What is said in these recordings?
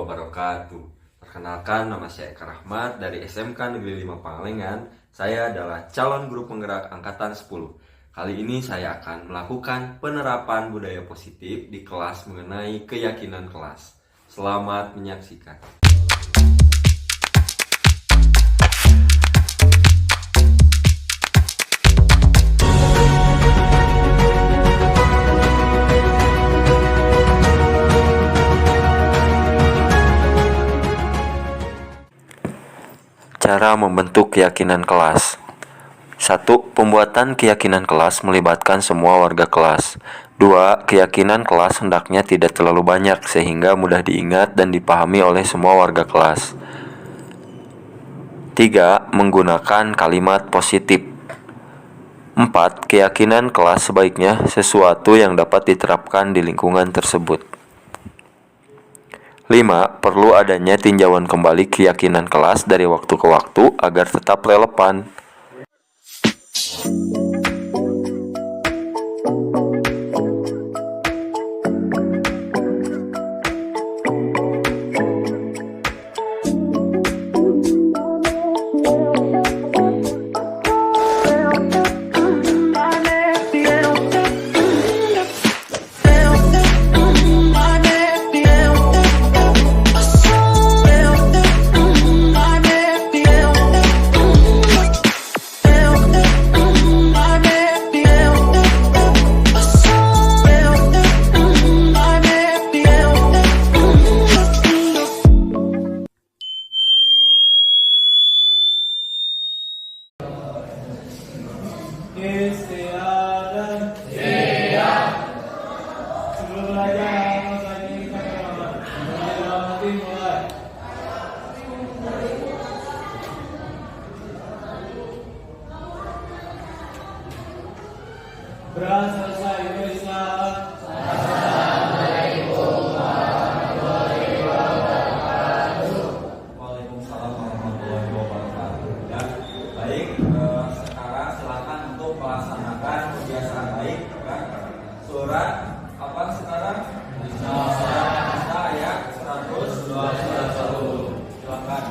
wabarakatuh. Perkenalkan, nama saya Eka Rahmat dari SMK Negeri 5 Pangalengan. Saya adalah calon guru penggerak angkatan 10. Kali ini saya akan melakukan penerapan budaya positif di kelas mengenai keyakinan kelas. Selamat menyaksikan. Cara membentuk keyakinan kelas. 1. Pembuatan keyakinan kelas melibatkan semua warga kelas. 2. Keyakinan kelas hendaknya tidak terlalu banyak sehingga mudah diingat dan dipahami oleh semua warga kelas. 3. Menggunakan kalimat positif. 4. Keyakinan kelas sebaiknya sesuatu yang dapat diterapkan di lingkungan tersebut. 5. Perlu adanya tinjauan kembali keyakinan kelas dari waktu ke waktu agar tetap relevan. Istiadat. Siap. Sebelum belajar harus lagi kita keramat. Mulai. Berasa Indonesia. Waalaikumsalam warahmatullahi wabarakatuh. Ya, baik. Sekarang silakan untuk melaksanakan kebiasaan baik. Ya. Surat apa sekarang? Nisa ayat 121. Silakan.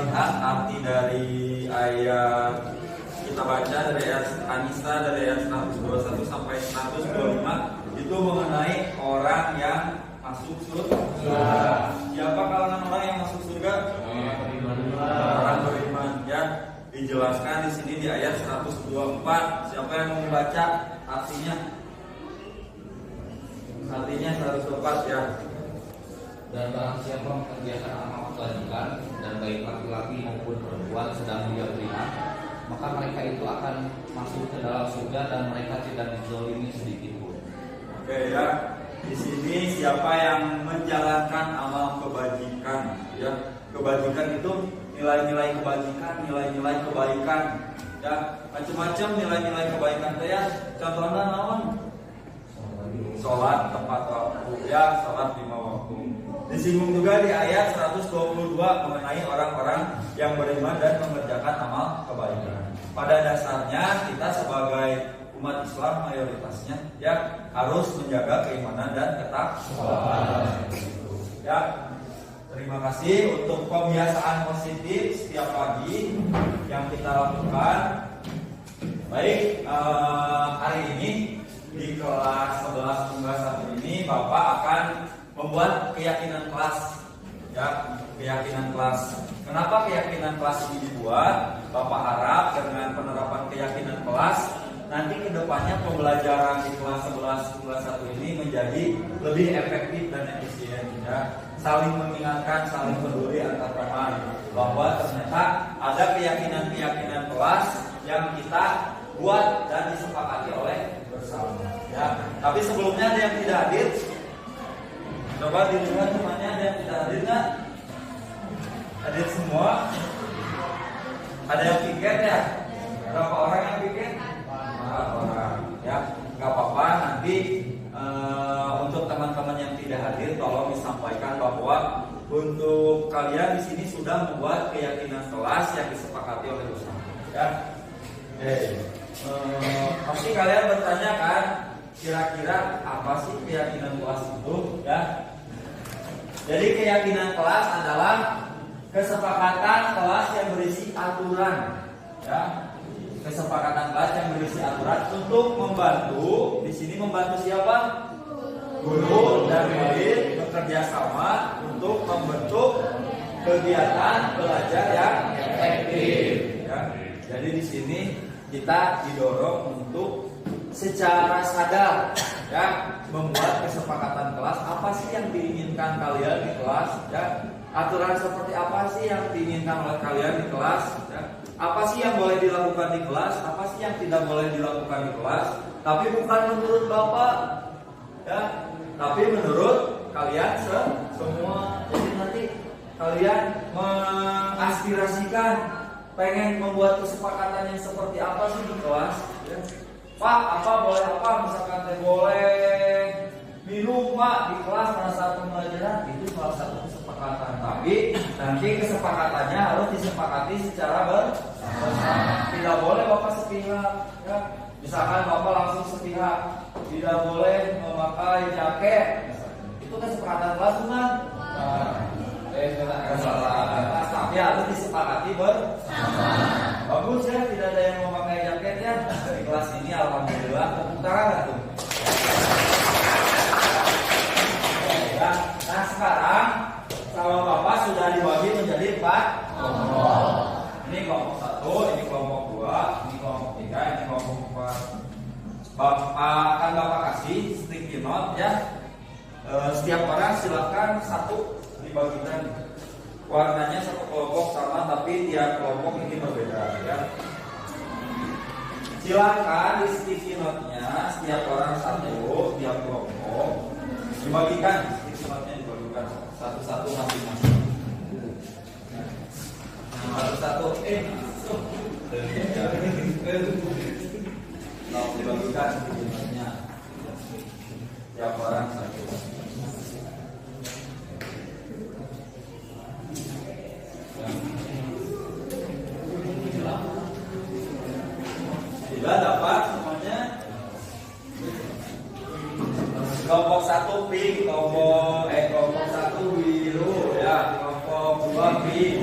lihat arti dari ayat, kita baca dari ayat An-Nisa dari ayat 121 sampai 125 itu mengenai orang yang masuk surga. Siapa kalangan orang yang masuk surga? Orang beriman. Ya, dijelaskan di sini di ayat 124. Siapa yang mau membaca artinya? Artinya 124 ya. Dan barang siapa mengerjakan amal kebajikan dan baik laki-laki maupun perempuan sedang dia beriman, maka mereka itu akan masuk ke dalam surga dan mereka tidak dizalimi sedikit pun. Oke ya. Di sini siapa yang menjalankan amal kebajikan, ya. Kebajikan itu nilai-nilai kebajikan, nilai-nilai kebaikan, ya. Macam-macam nilai-nilai kebaikan teh ya. Contohnya naon? Sholat tepat waktu, ya, sholat 5 waktu. Disinggung juga di ayat 122 mengenai orang-orang yang beriman dan mengerjakan amal kebaikan. Pada dasarnya kita sebagai umat Islam mayoritasnya ya harus menjaga keimanan dan ketakwaan. Ya, terima kasih untuk pembiasaan positif setiap pagi yang kita lakukan. Baik, hari ini di kelas 11 tunggal 1 ini Bapak akan membuat keyakinan kelas. Ya, keyakinan kelas. Kenapa keyakinan kelas ini dibuat? Bapak harap dengan penerapan keyakinan kelas nanti kedepannya pembelajaran di kelas 11 kelas 1 ini menjadi lebih efektif dan efisien ya. Saling mengingatkan, saling peduli antar teman bahwa ternyata ada keyakinan-keyakinan kelas yang kita buat dan disepakati oleh bersama ya. Tapi sebelumnya ada yang tidak hadir. Coba dilihat temannya ada yang tidak hadir nggak? Hadir semua? Ada yang piket ya? Berapa orang yang piket? Orang ya, nggak apa-apa nanti untuk teman-teman yang tidak hadir tolong disampaikan bahwa untuk kalian di sini sudah membuat keyakinan kelas yang disepakati oleh bersama ya. Pasti kalian bertanya kan, kira-kira apa sih keyakinan kelas itu ya? Jadi keyakinan kelas adalah kesepakatan kelas yang berisi aturan ya. Kesepakatan kelas yang berisi aturan untuk membantu, di sini membantu siapa? Guru dan murid bekerja sama untuk membentuk kegiatan belajar yang efektif. Ya. Jadi di sini kita didorong untuk secara sadar ya membuat kesepakatan kelas. Apa sih yang diinginkan kalian di kelas? Ya. Aturan seperti apa sih yang diinginkan oleh kalian di kelas? Ya. Apa sih yang boleh dilakukan di kelas? Apa sih yang tidak boleh dilakukan di kelas? Tapi bukan menurut Bapak, ya, tapi menurut kalian semua. Jadi nanti kalian mengaspirasikan, pengen membuat kesepakatan yang seperti apa sih di kelas? Ya. Pak, apa boleh apa? Misalkan teh boleh minum Pak di kelas pada saat pembelajaran, itu salah satu kesepakatan. Tapi nanti kesepakatannya harus disepakati secara bersama. Tidak boleh Bapak sepihak. Ya. Misalkan Bapak langsung sepihak, tidak boleh memakai jaket. Itu kesepakatan kelas bukan? Kesepakatan kelas, tapi harus disepakati bersama. Bagus ya, tidak ada yang memakai jaket ya. Di kelas ini alhamdulillah. Tepuk tangan nggak tuh? Nah sekarang sama Bapak sudah dibagi menjadi 4 kelompok. Ini kelompok 1, ini kelompok 2, ini kelompok 3, ini kelompok 4. Akan Bapak kasih sticky note ya. Setiap orang silakan satu dibagikan. Warnanya satu kelompok sama tapi tiap kelompok ini berbeda ya. Silakan di sticky note-nya setiap orang satu, tiap kelompok dibagikan. Dibagikan satu-satu masing-masing. Satu-satu dibagikan sebenarnya tiap orang satu. Tidak dapat semuanya. Kelompok 1 pink, kelompok 1 biru ya, kelompok 2 pink.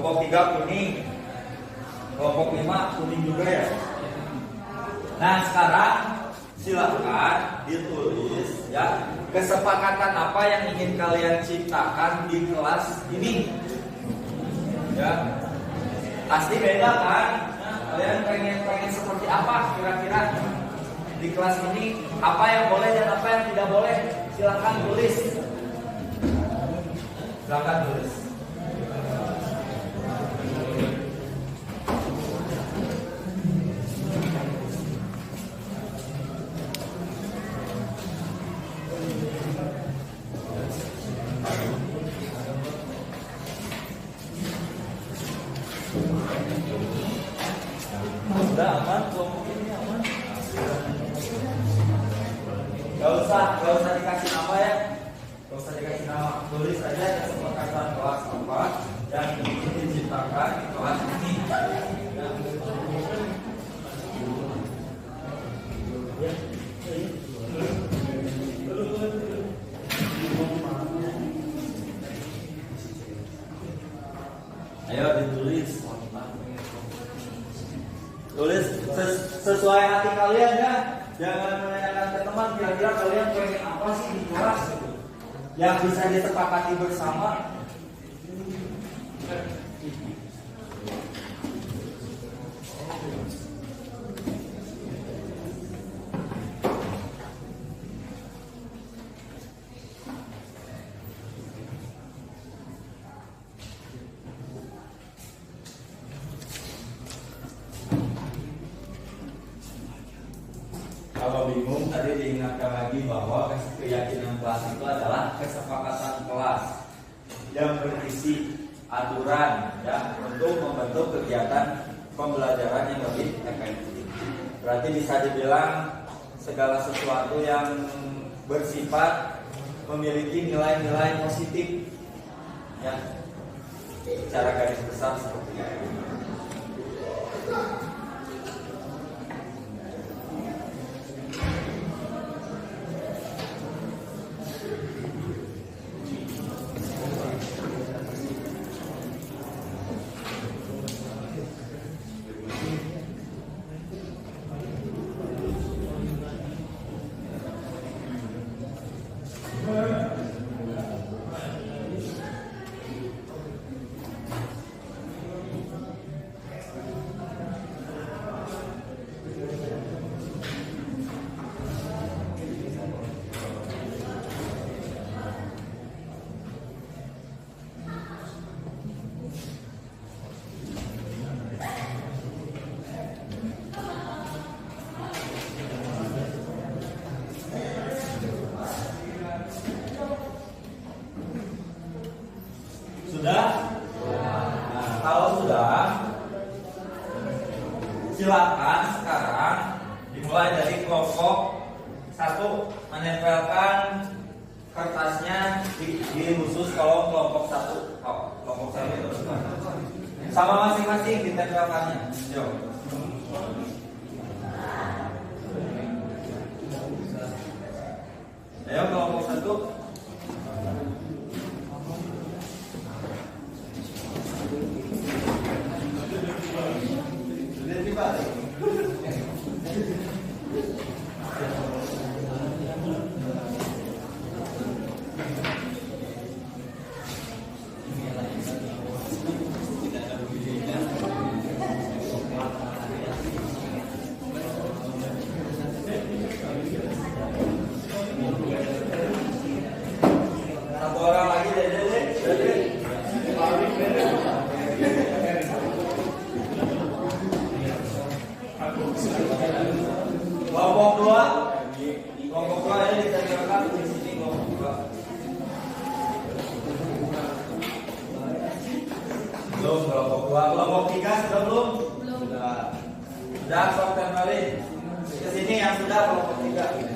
Kelompok 3 kuning. Kelompok 5 kuning juga ya. Nah, sekarang silakan ditulis ya kesepakatan apa yang ingin kalian ciptakan di kelas ini. Ya. Pasti beda kan? Nah, kalian pengen seperti apa kira-kira di kelas ini? Apa yang boleh dan apa yang tidak boleh? Silakan tulis. Silakan tulis. Udah aman, kelompok ini aman. Gak usah dikasih nama ya. Gak usah dikasih nama. Tulis aja kesepakatan kelas apa yang ingin diciptakan di kelas ini. Ayo ditulis. Tulis sesuai hati kalian ya. Jangan menanyakan ke teman kira-kira kalian pengen apa sih di kelas gitu. Yang bisa disepakati bersama. Kalau bingung tadi diingatkan lagi bahwa keyakinan kelas itu adalah kesepakatan kelas yang berisi aturan ya untuk membentuk kegiatan pembelajaran yang lebih efektif. Berarti bisa dibilang segala sesuatu yang bersifat memiliki nilai-nilai positif ya. Secara garis besar seperti itu. Sudah? Nah, kalau sudah, silakan sekarang dimulai dari kelompok 1 menempelkan kertasnya di khusus kolom kelompok 1. Oh, kelompok 1 itu sama masing-masing ditempelkannya. Yo. Ayo kelompok 1. Satu orang lagi Dede. Kelompok 2. Kelompok 2 ini ditempelkan di sini kelompok 2. Belum kelompok 2. Kelompok 3 sudah belum? Sudah. Sudah sok tempelin. Ke sini yang sudah kelompok 3.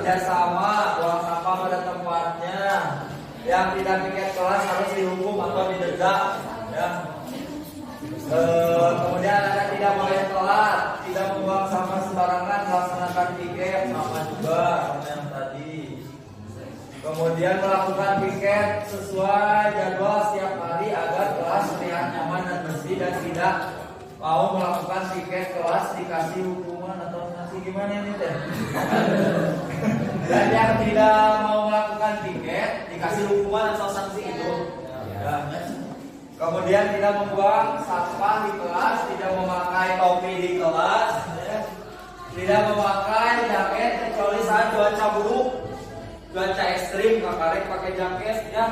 kerjasama, buang sampah pada tempatnya. Yang tidak piket kelas harus dihukum atau didenda. Ya. Kemudian ada tidak boleh telat, tidak membuang sampah sembarangan, melaksanakan piket sama juga sama yang tadi. Kemudian melakukan piket sesuai jadwal setiap hari agar kelas terlihat nyaman dan bersih, dan tidak mau melakukan piket kelas dikasih hukuman atau sanksi gimana ini teh? Dan yang tidak mau melakukan piket dikasih hukuman atau sanksi itu. Ya. Kemudian tidak membuang sampah di kelas, tidak memakai topi di kelas, ya. Tidak memakai jaket kecuali saat cuaca buruk, cuaca ekstrim, kakarek pakai jaket, ya.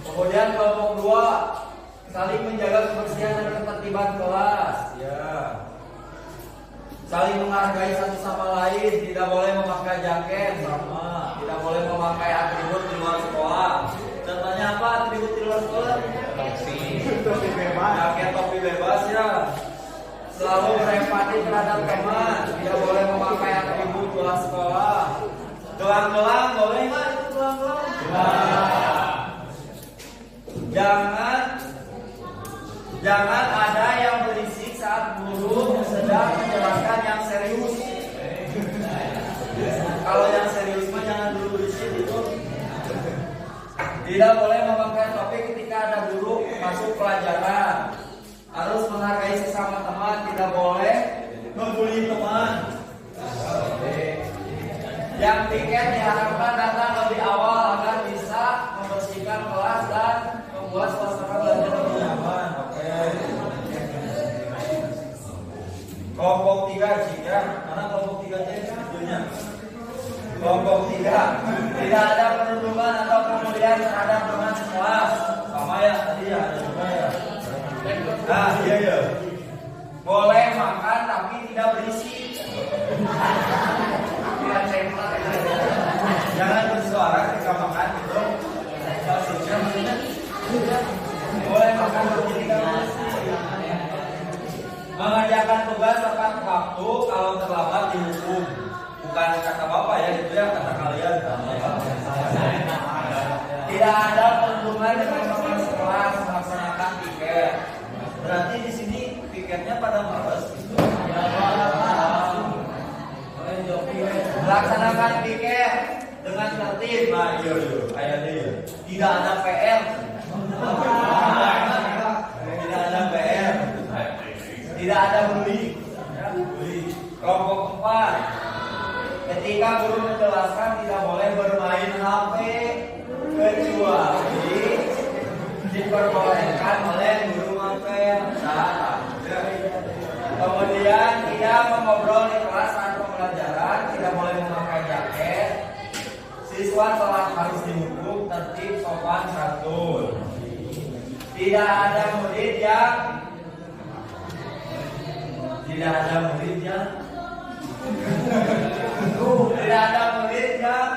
Kemudian kelompok 2, saling menjaga kebersihan dan ketertiban kelas, ya. Saling menghargai satu sama lain, tidak boleh memakai jaket sama, tidak boleh memakai atribut di luar sekolah. Contohnya apa atribut di luar sekolah? Topi bebas. Jaket topi bebas, ya. Selalu berempati terhadap teman, tidak boleh memakai atribut di luar sekolah. Gelang-gelang boleh nggak itu gelang-gelang? Jangan ada yang berisik saat guru sedang menjelaskan yang serius. Kalau yang serius mah jangan dulu berisik itu. Tidak boleh memakai topi ketika ada guru masuk pelajaran. Harus menghargai sesama teman, tidak boleh membuli teman. Yang piket diharapkan datang lebih awal agar bisa membersihkan kelas dan membuat suasana belajar lebih nyaman. Oke. Kelompok 3 jika mana kelompok 3 judulnya? Kelompok 3 tidak ada perundungan atau kemudian terhadap teman sekelas. Sama ya tadi ya ada juga ya. Nah iya. Boleh makan tapi tidak berisik. Jangan bersuara ketika makan gitu. Boleh makan tapi tidak berisik. Mengerjakan tugas tepat waktu, kalau terlambat dihukum. Bukan kata bapak ya, itu ya kata kalian. Tidak ada perundungan dengan teman sekelas melaksanakan piket. Berarti di sini piketnya pada males. Melaksanakan piket dengan tertib. Nah iya ayatnya. Tidak ada PR. Tidak ada PR. Tidak ada bully. Kelompok 4, ketika guru menjelaskan tidak boleh bermain HP kecuali diperbolehkan oleh guru mater. Kemudian tidak mengobrol di kelas saat pembelajaran, tidak boleh memakai jaket. Siswa telah harus dihukum tertib sopan santun. Tidak ada murid yang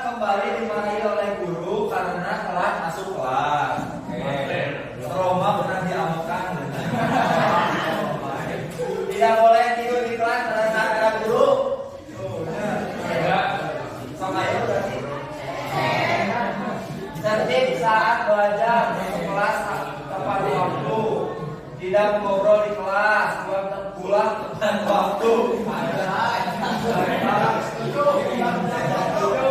kembali dimarahi oleh guru karena telat masuk kelas. Trauma pernah diamalkan. Tidak boleh tidur di kelas karena ada guru. Sama itu berarti. Tertib saat belajar, masuk kelas tepat waktu. Tidak mengobrol di kelas, pulang tepat waktu.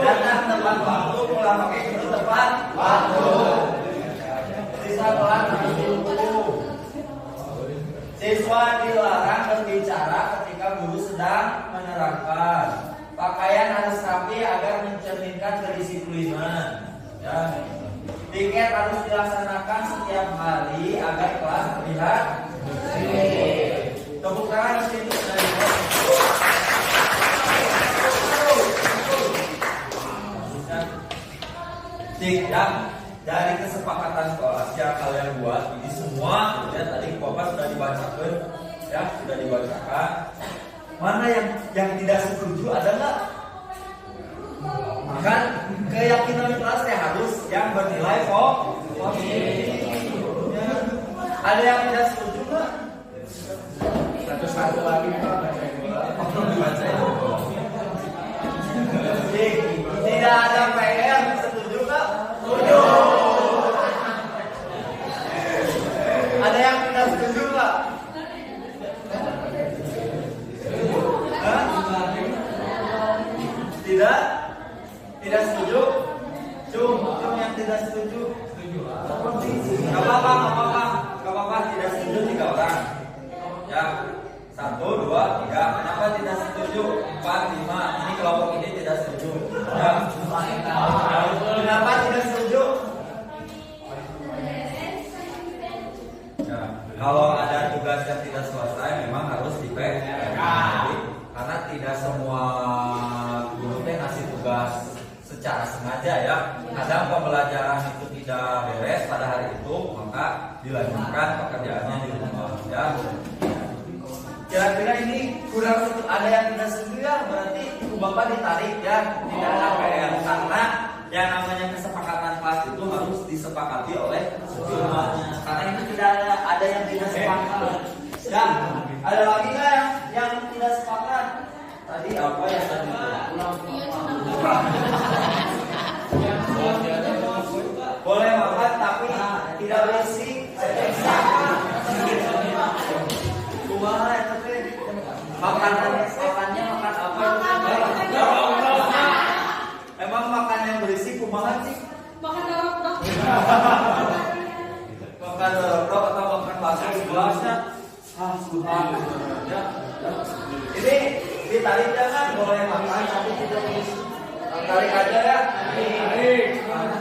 Datang tepat waktu, pulang pakai itu tepat waktu. Sisa telat harus dihukum. Siswa dilarang berbicara ketika guru sedang menerangkan. Pakaian harus rapi agar mencerminkan kedisiplinan. Ya. Piket harus dilaksanakan setiap hari agar kelas terlihat bersih. Tepuk tangan untuk tidak dari kesepakatan kelas yang kalian buat ini semua ya tadi Bapak sudah dibacakan ya sudah dibacakan. Mana yang tidak setuju ada nggak? Kan keyakinan kelas harus yang bernilai positif. Ya. Ada yang tidak setuju nggak? Satu lagi Pak. Baca itu. Tidak? Tidak setuju? Cum yang tidak setuju. Gak apa-apa, tidak setuju 3 orang. Ya, 1, 2, 3. Kenapa tidak setuju? 4, 5. Ini kelompok ini tidak setuju. Ya. Kenapa tidak setuju? Ya, kalau ada tugas yang tidak selesai memang harus di-PR. Karena tidak semua guru teh ngasih tugas secara sengaja ya. Kadang pembelajaran itu tidak beres pada hari itu, maka dilanjutkan pekerjaannya di rumah ya. Kira-kira ini kurang ada yang tidak setuju ya, berarti Bapak ditarik ya, tidak ada PR karena yang namanya kesepakatan kelas itu harus disepakati oleh semuanya. Karena itu tidak ada yang tidak sepakat. Ya, ada lagi nggak yang tidak sepakat? Tadi apa yang tadi? Boleh makan tapi tidak berisik. Kumaha eta teh? Makannya makan apa? Emang makan yang berisik kumaha sih? Makan dorok-dorok. Makan dorok atau makan bakso di gelasnya? Ya. Ini ditarik jangan, boleh makan tapi tidak berisik. Tarik aja ya.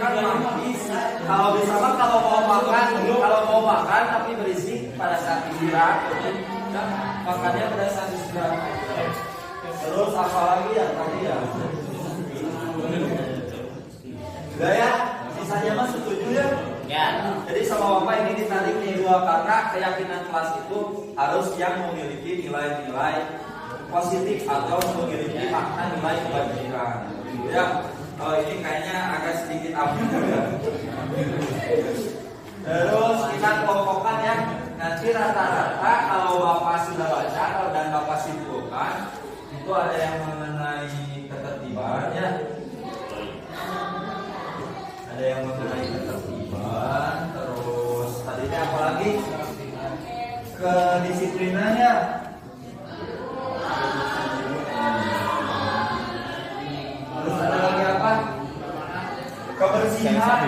Kan bisa. Kalau bisa mah kalau mau makan tapi berisik pada saat istirahat. Makannya pada saat istirahat. Terus apa lagi ya tadi ya? Udah ya, sisanya mah setuju ya? Ya. Jadi sama Bapak ini ditarik nih 2 karena keyakinan kelas itu harus yang memiliki nilai-nilai positif atau memiliki makna nilai kebajikan. Ya, kalau ini kayaknya agak sedikit ambigu ya. Terus kita kelompokkan ya. Nanti rata-rata kalau Bapak sudah baca dan Bapak simpulkan, itu ada yang mengenai ketertiban ya. Ada yang mengenai ketertiban, terus tadinya apa lagi? Kedisiplinannya. Terus ada lagi apa? Kebersihan.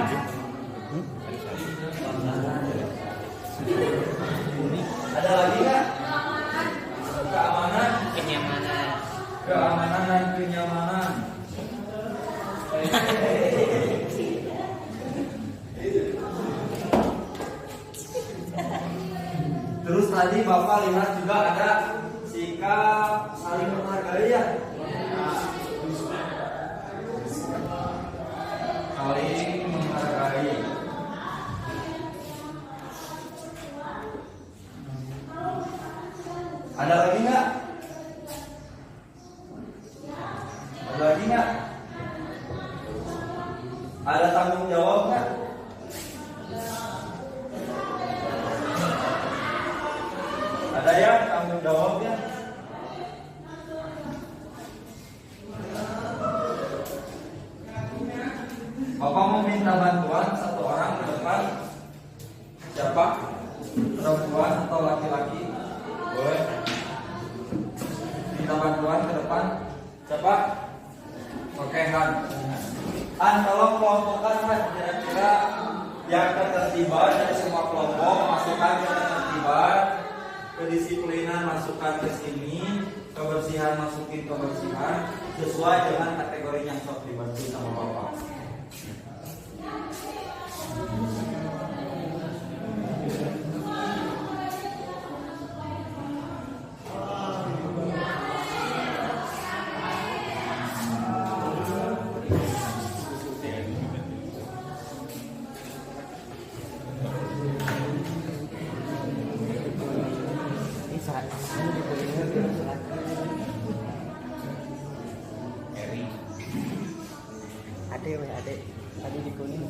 Ada lagi nggak? Keamanan. Keamanan dan kenyamanan. Terus tadi Bapak lihat juga ada sikap saling menghargai ya. Saling menghargai. Ada lagi nggak? Ada lagi nggak? Ada tanggung jawab nggak? Ada ya tanggung jawabnya? Bapak mau minta bantuan 1 orang ke depan. Siapa? Perempuan atau laki-laki? Boleh. Minta bantuan ke depan. Siapa? Oke, Han, tolong kelompokkan Han kira-kira yang ketertiban dari semua kelompok, masukkan ke ketertiban, kedisiplinan masukkan ke sini, kebersihan masukin kebersihan, sesuai dengan kategori yang sok dibantu sama Bapak. Ade tadi di kuning.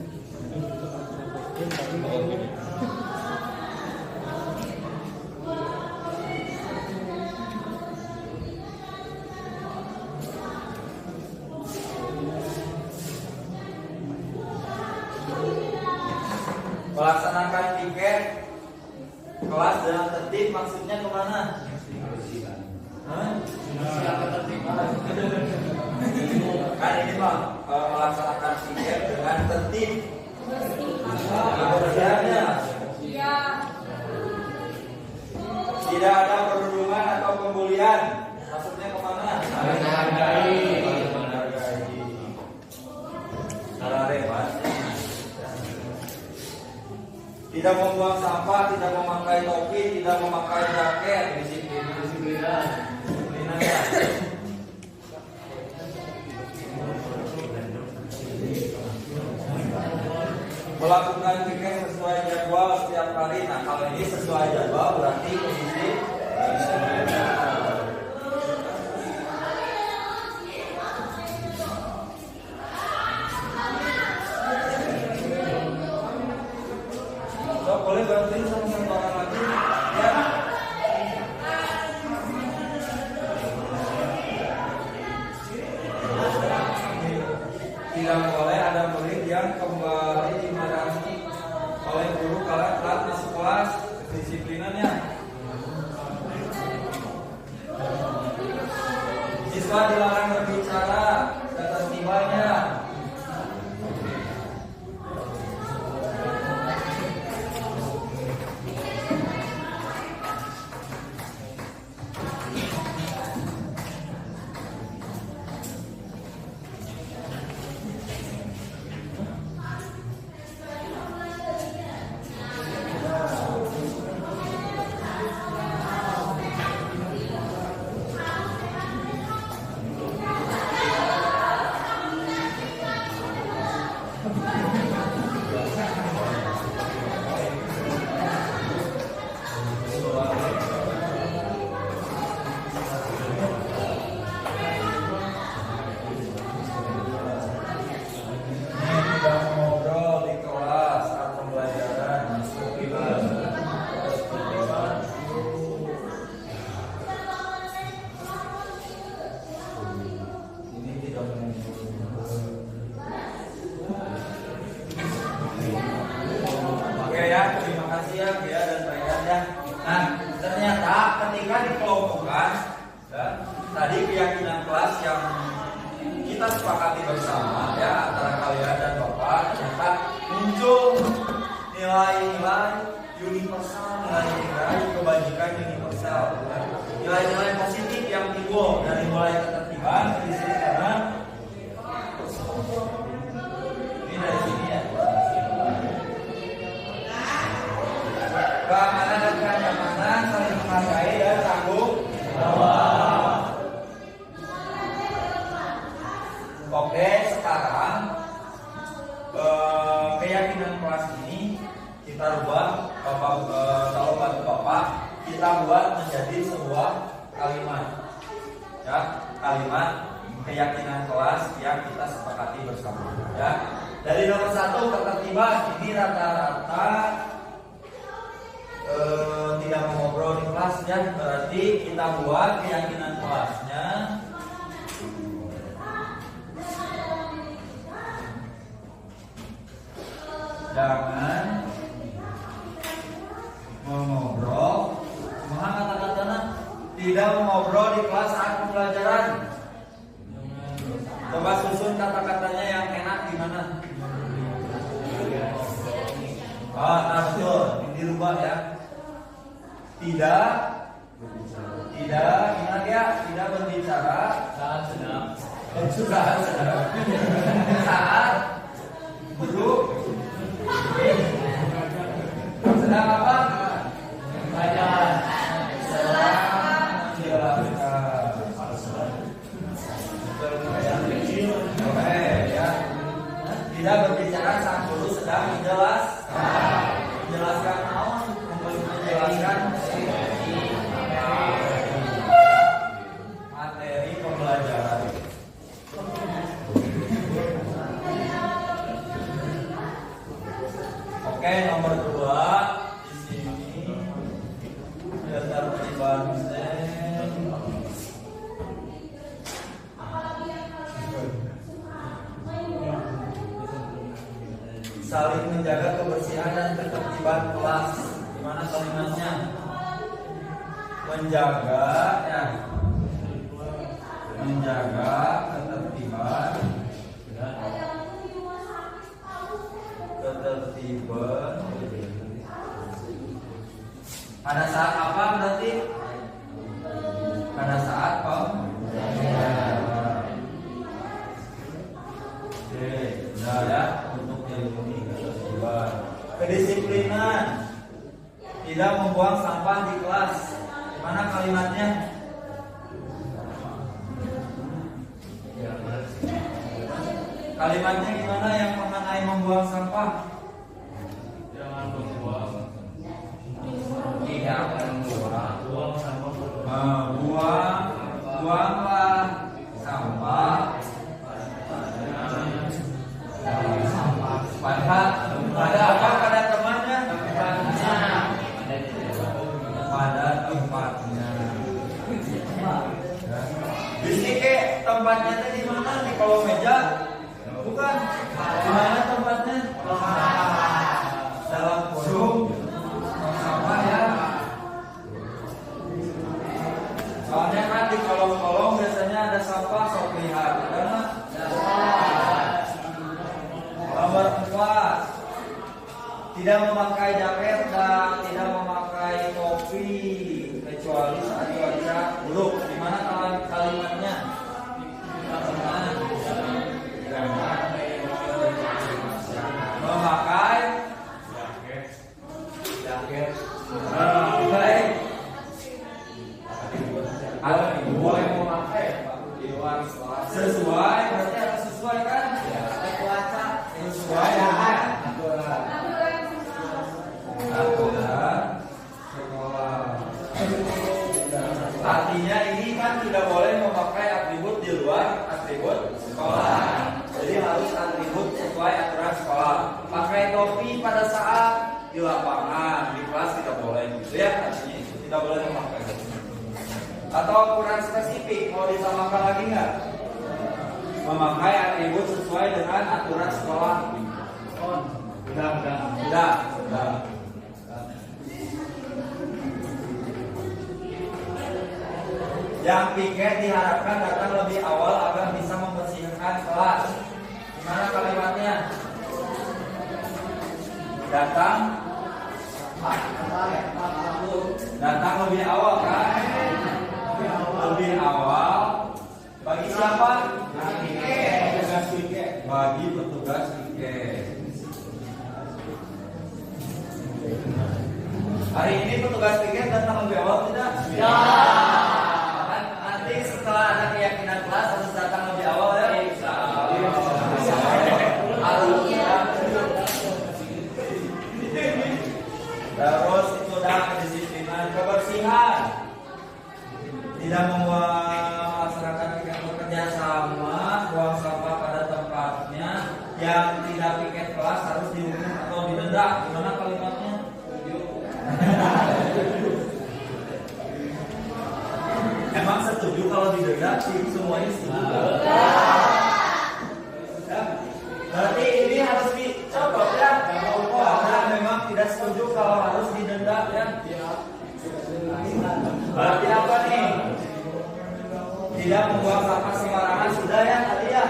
Melaksanakan piket kelas dengan tertib maksudnya kemana? Hah? melaksanakan piket dengan tertib. Kebersihannya. Tidak ada perundungan atau pembulian. Maksudnya kemana? Menghargai. Sarare, Mas. Tidak membuang sampah, tidak memakai topi, tidak memakai jaket. Disiplinan ya. Melakukan piket sesuai jadwal setiap hari. Nah, kalau ini sesuai jadwal berarti kondisi so, boleh bantuin sama satu orang lagi ya. Tidak boleh ada murid yang kembali dimarahi oleh guru kalau telat masuk kelas. Kedisiplinannya. Siswa dilarang berbicara, ketertibannya. Terima kasih ya Bia dan Ryan ya. Nah, ternyata ketika dikelompokkan ya, tadi keyakinan kelas yang kita sepakati bersama ya antara kalian dan Bapak, ternyata muncul nilai-nilai universal, nilai-nilai kebajikan universal, ya. Nilai-nilai positif yang timbul dari mulai ketertiban, kedisiplinan. Ini dari sini ya. Keamanan dan kenyamanan, saling menghargai dan tanggung jawab. Oke, sekarang keyakinan kelas ini kita rubah, kalau bantu Bapak, kita buat menjadi sebuah kalimat, ya, kalimat keyakinan kelas yang kita sepakati bersama, ya. Dari nomor 1 ketertiban, ini rata-rata tidak mengobrol di kelas ya, berarti kita buat keyakinan kelasnya jangan mengobrol. Kumaha kata-katana? Tidak mengobrol di kelas saat pembelajaran. Coba susun kata-katanya yang enak gimana? Nah betul, ini dirubah ya. Tidak, ingat ya, tidak berbicara Saat sedang. Saat duduk. Sedang apa? Belajar. Sedang menjelaskan. Oke ya. Tidak berbicara saat guru sedang menjelaskan. Menjelaskan naon? Menjelaskan materi pembelajaran. Oke, nomor 2 di sini ketertiban saling menjaga kebersihan dan ketertiban kelas. Gimana kalimatnya? Menjaga ketertiban Pada saat apa berarti? Pada saat Oke, udah ya untuk yang ini kedua. Kedisiplinan, tidak membuang sampah di kelas. Mana kalimatnya? Kalimatnya gimana yang mengenai membuang sampah? Jangan membuang. Tidak membuang. Buang sampah. Buanglah sampah pada apa? Pada temannya. Pada tempatnya. Di sini ke tempatnya teh di mana? Di kolong meja? Bukan. Di mana tempatnya? Dalam kurung sampah ya. Soalnya kan di kolong-kolong biasanya ada sampah, sok lihat. Ada nggak? Nomor 4, tidak memakai jaket dan tidak memakai topi kecuali saat cuaca buruk. Di mana kalimatnya? Memakai jaket. Baik. Boleh memakai di luar sekolah. Sesuai, berarti harus sesuai kan? Cuaca sesuai dengan aturan sekolah. Artinya ini kan tidak boleh memakai atribut di luar atribut sekolah. Jadi harus atribut sesuai aturan sekolah. Pakai topi pada saat di lapangan, di kelas tidak boleh gitu ya. Artinya itu tidak boleh memakai. Atau kurang spesifik, mau ditambahkan lagi nggak? Memakai atribut sesuai dengan aturan sekolah. Sudah. Yang piket diharapkan datang lebih awal agar bisa membersihkan kelas. Gimana kalimatnya? Datang lebih awal kan? Lebih awal bagi siapa? Bagi petugas piket. Hari ini petugas piket datang lebih awal tidak? Ya. Nanti setelah ada keyakinan kelas harus datang lebih awal ya. Terus itu dah kedisiplinan, kebersihan. Tidak melaksanakan piket bekerja sama, buang sampah pada tempatnya. Yang tidak piket kelas harus dihukum atau didenda. Gimana kalimatnya? Emang setuju kalau didenda sih semuanya setuju. Ya. Berarti ini harus dicoba ya. Karena memang tidak setuju kalau harus didenda ya. Berarti apa nih? Tidak membuang sampah sembarangan sudah ya tadi ya.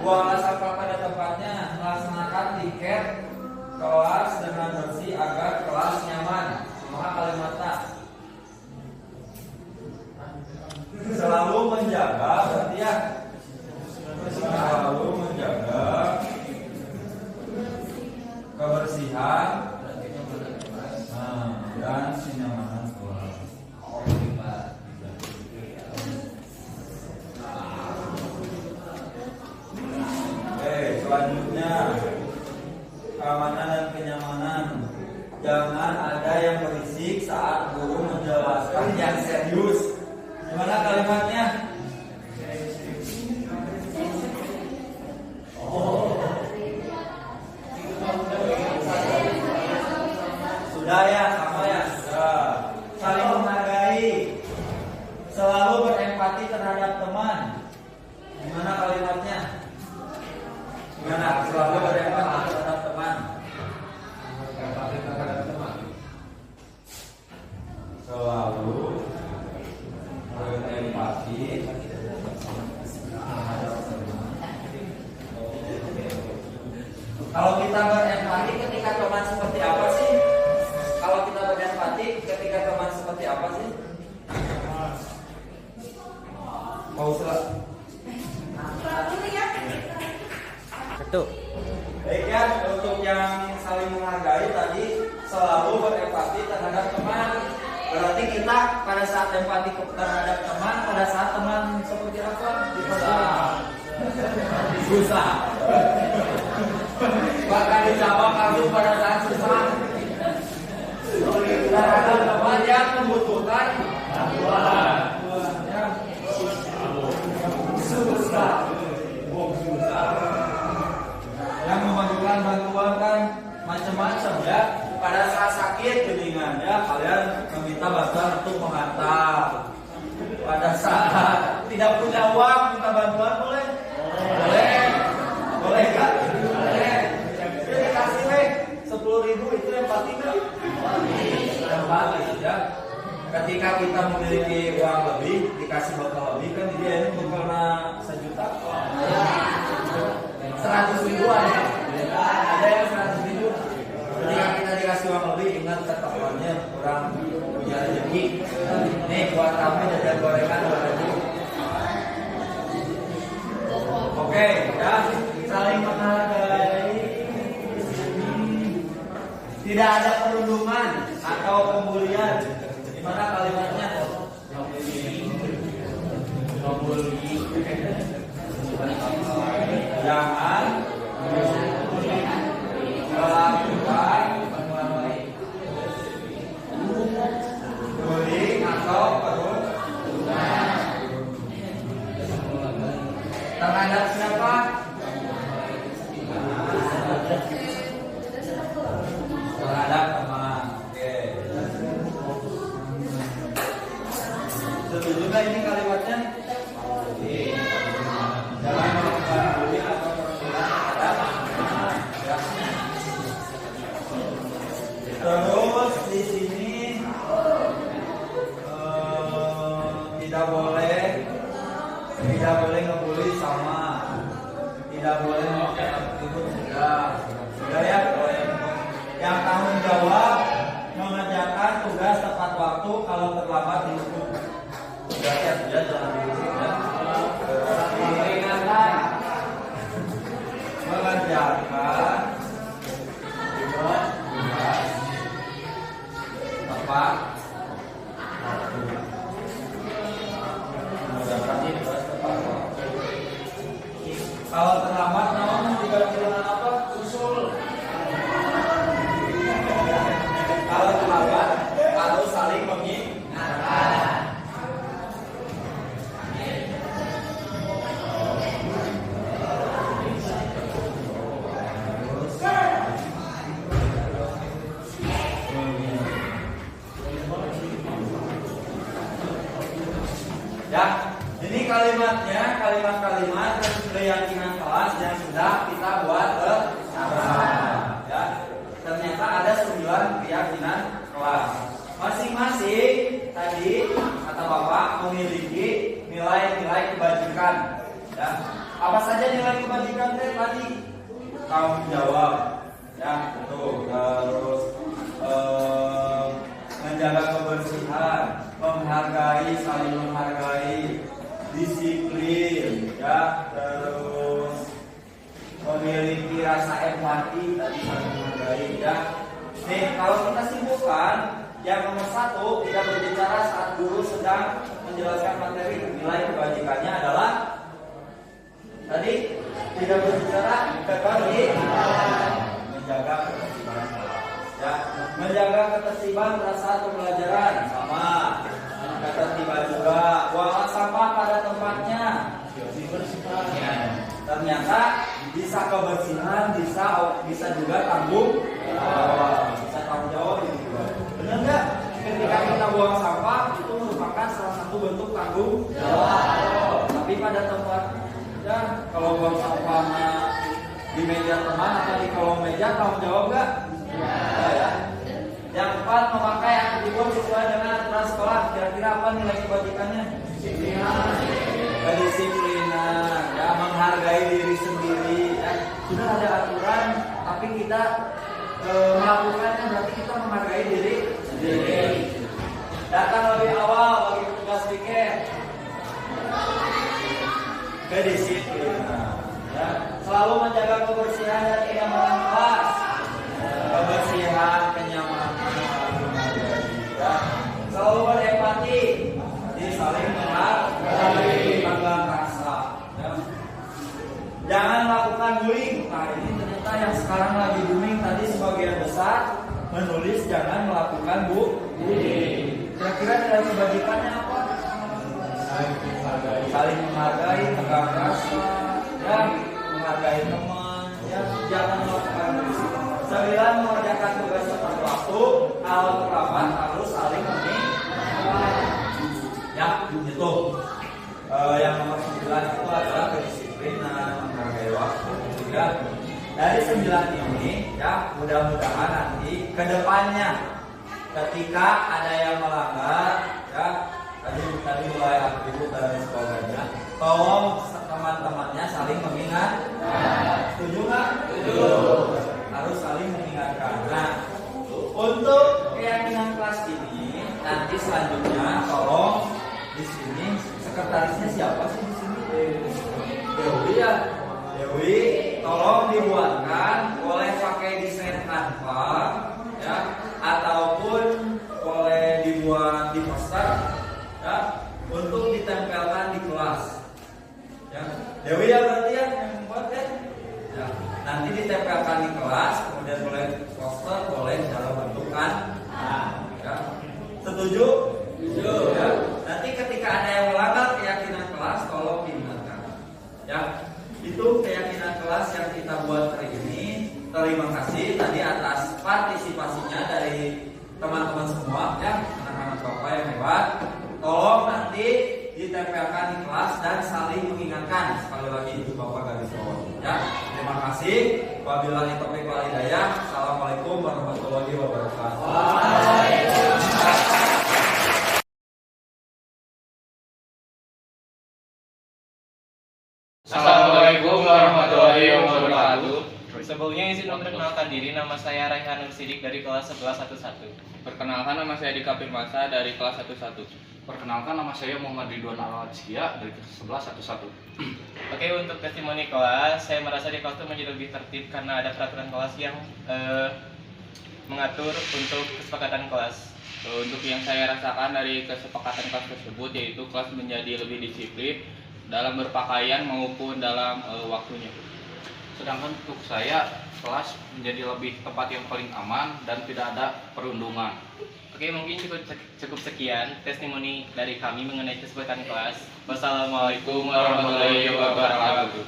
Buanglah sampah pada tempatnya. Melaksanakan tiket kelas dengan bersih agar kelas nyaman. Maka kalimatnya selalu menjaga berarti ya. Selalu menjaga kebersihan dan kenyamanan kelas. Selanjutnya keamanan dan kenyamanan. Jangan ada yang berisik saat guru menjelaskan yang serius. Gimana kalimatnya? Sudah ya, sama ya, sudah. Saling menghargai. Selalu berempati terhadap teman. Gimana kalimatnya? Gimana? Selalu berempati terhadap teman. Selalu berempati terhadap teman. Kalau kita berempati ketika teman seperti apa sih? Kalau kita berempati ketika Satu. Baik ya, untuk yang saling menghargai tadi selalu berempati terhadap teman. Berarti kita pada saat empati terhadap teman, pada saat teman seperti apa? Susah. Bahkan dijawab langsung pada saat susah. Terhadap teman yang membutuhkan bantuan. Susah. Yang membutuhkan bantuan kan macam-macam ya. Pada saat sakit geningan ya, kalian meminta bantuan untuk mengantar. Pada saat tidak punya uang minta bantuan boleh? Boleh. Boleh kan? Boleh. Jadi dikasih 10.000 itu empati kan? Empati ya. Ketika kita memiliki uang lebih, dikasih bekal lebih kan dia ini bekalnya 1 juta. 100.000 ada. Ada yang 100.000. Ketika kita dikasih uang lebih, ingat ketahuannya orang punya rezeki. Nih buat kami jajan gorengan 2.000. Oke, ya saling menghargai. Tidak ada perundungan atau pembulian. Gimana kalimatnya? Jangan melakukan bullying atau perundungan terhadap siapa? Terhadap teman. Oke. Setuju nggak ini kalimatnya? Jangan melakukan bullying atau perundungan terhadap teman. Ya. Terus di sini tidak boleh ngebully sama, tidak boleh memakai atribut sudah ya. Yang tanggung jawab mengerjakan tugas tepat waktu, kalau terlambat dihukum. Sudah ya, sudah jangan dihukum ya. Peringatan mengerjakan tugas tepat waktu. Kalau terlambat namun juga dengan apa? Usul. Kalau terlambat harus saling mengingatkan. Ya, ini kalimatnya, kalimat-kalimat keyakinan kelas yang sudah kita buat bersama. Ya, ternyata ada 9 keyakinan kelas. Masing-masing tadi kata Bapak memiliki nilai-nilai kebajikan. Ya, apa saja nilai kebajikan tadi? Tanggung jawab. Ya, betul. Terus menjaga kebersihan, menghargai, saling menghargai, disiplin, ya, terus memiliki rasa empati, tadi saling menghargai, ya. Nih, kalau kita simpulkan, yang nomor 1 tidak berbicara saat guru sedang menjelaskan materi. Nilai kebajikannya adalah tadi tidak berbicara menjaga ketertiban. Ya, menjaga ketertiban pada saat pembelajaran sama. Ketertiban juga, buang sampah pada tempatnya. Ternyata bisa kebersihan, bisa juga tanggung jawab. Bisa tanggung jawab juga. Benar nggak? Ketika kita buang sampah itu merupakan salah satu bentuk tanggung jawab. Tapi pada tempat ya, kalau buang sampahnya di meja teman atau di kolong meja, tanggung jawab nggak? Ya. Yang 4, memakai atribut sesuai dengan aturan sekolah. Kira-kira apa nilai kebajikannya? Kedisiplinan, ya, menghargai diri sendiri. Ya. Sudah ada aturan, tapi kita melakukannya berarti kita menghargai diri sendiri. Datang lebih awal bagi petugas tiket. Kedisiplinan, ya. Selalu menjaga kebersihan. Jangan bullying. Nah, ini ternyata yang sekarang lagi booming tadi sebagian besar menulis jangan melakukan bullying. Kira-kira nilai kebajikannya apa? Saling menghargai, tegak rasa, ya, menghargai teman, ya, jangan melakukan bullying. 9, mengerjakan tugas tepat waktu. Alat rapat harus saling mengingatkan. Ya, itu. Yang nomor 9 itu adalah kedisiplinan, menghargai waktu. Ya. Dari 9 ini, ya, mudah-mudahan nanti ke depannya ketika ada yang melanggar, ya, tadi mulai aktif dan sebagainya, tolong teman-temannya saling mengingat. Setuju nggak? Setuju. Harus saling mengingatkan. Nah, untuk keyakinan kelas ini nanti selanjutnya tolong di sini sekretarisnya siapa sih di sini? Dewi ya. Dewi, tolong dibuatkan, boleh pakai desain Canva, ya, ataupun boleh dibuat di poster, ya, untuk ditempelkan di kelas. Ya, Dewi ya berarti ya yang membuat ya. Ya, nanti ditempelkan di kelas, kemudian boleh poster, boleh dalam bentuk kan. Ya. Setuju? Setuju. Ya. Nanti ketika ada yang melanggar keyakinan kelas, tolong diingatkan. Ya, itu keyakinan kelas yang kita buat hari ini. Terima kasih tadi atas partisipasinya dari teman-teman semua, ya, anak-anak bapak yang hebat. Tolong nanti ditempelkan di kelas dan saling mengingatkan. Sekali lagi itu bapak garis bawah. Ya, terima kasih. Wabillahi taufiq wal hidayah. Assalamualaikum warahmatullahi wabarakatuh. Assalamualaikum warahmatullahi wabarakatuh. Sebelumnya izin memperkenalkan diri, nama saya Raihan Nur Sidik dari kelas 1111. Perkenalkan, nama saya Dika Firmansyah dari kelas 11. Perkenalkan, nama saya Muhammad Ridwan Al-Azhia dari kelas 1111. Oke, untuk testimoni kelas, saya merasa di kelas itu menjadi lebih tertib karena ada peraturan kelas yang mengatur untuk kesepakatan kelas. Untuk yang saya rasakan dari kesepakatan kelas tersebut, yaitu kelas menjadi lebih disiplin dalam berpakaian maupun dalam waktunya. Sedangkan untuk saya, kelas menjadi lebih tempat yang paling aman dan tidak ada perundungan. Oke, mungkin cukup sekian testimoni dari kami mengenai kesepakatan kelas. Wassalamualaikum warahmatullahi wabarakatuh.